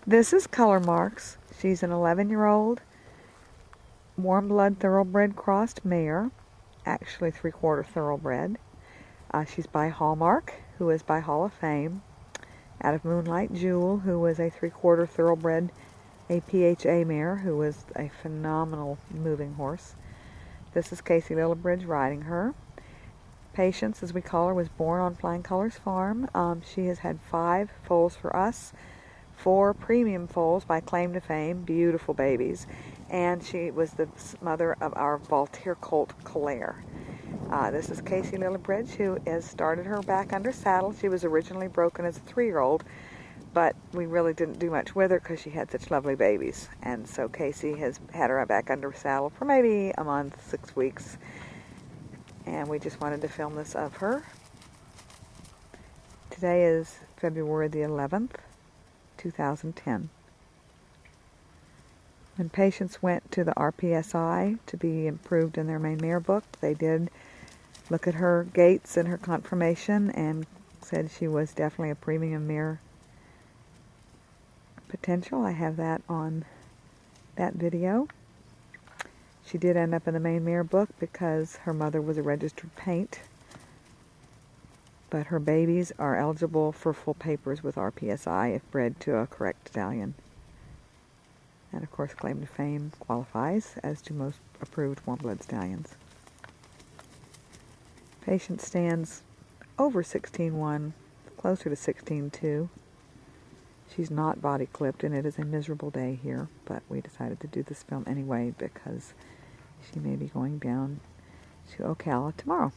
This is Colormarks. She's an 11-year-old Warmblood Thoroughbred crossed mare, actually 3/4 thoroughbred. She's by Hallmark, who is by Hall of Fame, out of Moonlight Jewel, who was a 3/4 thoroughbred APHA mare, who was a phenomenal moving horse. This is Casey Lillibridge riding her. Patience, as we call her, was born on Flying Colors Farm. She has had 5 foals for us, 4 premium foals by claim to fame, beautiful babies, and she was the mother of our Voltaire colt, Claire. This is Casey Lillibridge, who has started her back under saddle. She was originally broken as a 3-year-old, but we really didn't do much with her because she had such lovely babies. And so Casey has had her back under saddle for maybe a month, 6 weeks. And we just wanted to film this of her. Today is February the 11th, 2010. When patients went to the RPSI to be improved in their main mare book, they did look at her gaits and her conformation and said she was definitely a premium mare potential. I have that on that video. She did end up in the main mare book because her mother was a registered paint, but her babies are eligible for full papers with RPSI if bred to a correct stallion. And of course, claim to fame qualifies, as do most approved warm-blood stallions. Patient stands over 16.1, closer to 16.2. She's not body clipped, and it is a miserable day here, but we decided to do this film anyway because she may be going down to Ocala tomorrow.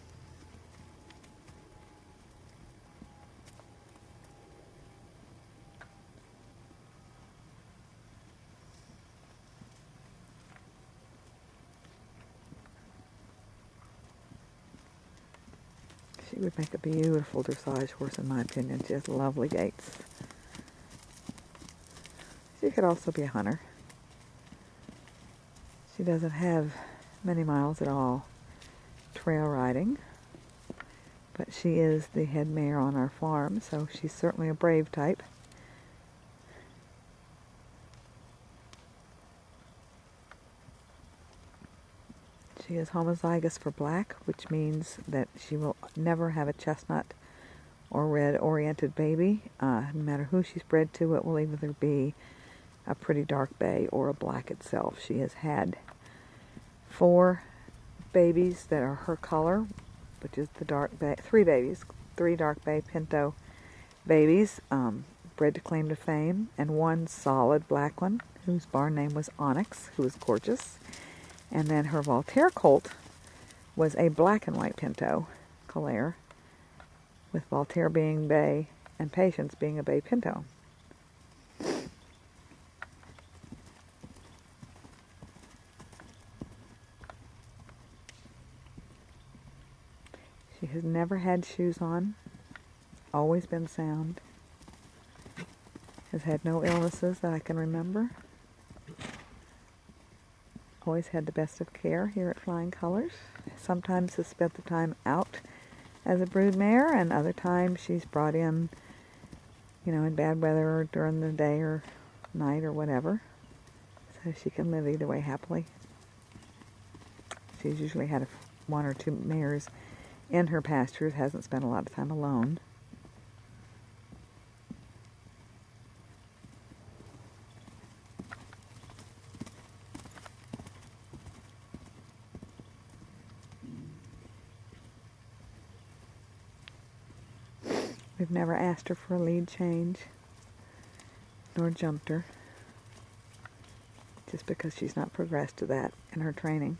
She would make a beautiful dressage horse, in my opinion. She has lovely gaits. She could also be a hunter. She doesn't have many miles at all trail riding, but she is the head mare on our farm, so she's certainly a brave type. She is homozygous for black, which means that she will never have a chestnut or red-oriented baby. No matter who she's bred to, it will either be a pretty dark bay or a black itself. She has had 4 babies that are her color, which is the dark bay, 3 babies, 3 dark bay Pinto babies, bred to claim to fame, and 1 solid black one, whose barn name was Onyx, who was gorgeous. And then her Voltaire colt was a black and white Pinto, Claire, with Voltaire being bay and Patience being a bay Pinto. She has never had shoes on, always been sound, has had no illnesses that I can remember. Always had the best of care here at Flying Colors. Sometimes has spent the time out as a brood mare, and other times she's brought in, in bad weather or during the day or night or whatever, so she can live either way happily. She's usually had 1 or 2 mares in her pastures, hasn't spent a lot of time alone. We've never asked her for a lead change, nor jumped her, just because she's not progressed to that in her training.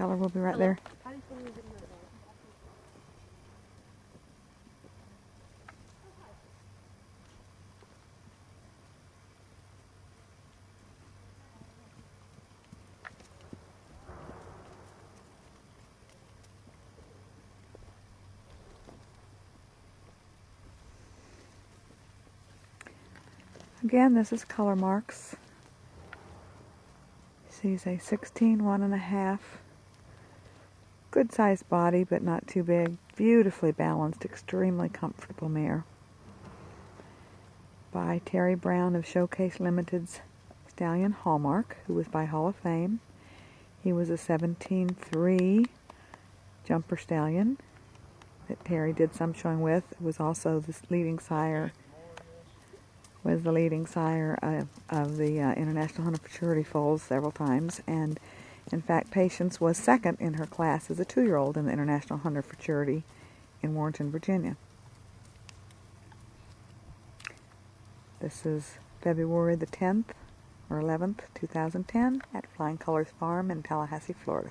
Tell her we'll be right there. Again, this is Colormarks. She's a 16, 1.5. Good sized body, but not too big. Beautifully balanced, extremely comfortable mare. By Terry Brown of Showcase Limited's stallion Hallmark, who was by Hall of Fame. He was a 17-3 jumper stallion that Terry did some showing with. It was also the leading sire. Was the leading sire of the International Hunter Futurity foals several times, and in fact, Patience was second in her class as a 2-year-old in the International Hunter Futurity in Warrenton, Virginia. This is February the 10th or 11th, 2010 at Flying Colors Farm in Tallahassee, Florida.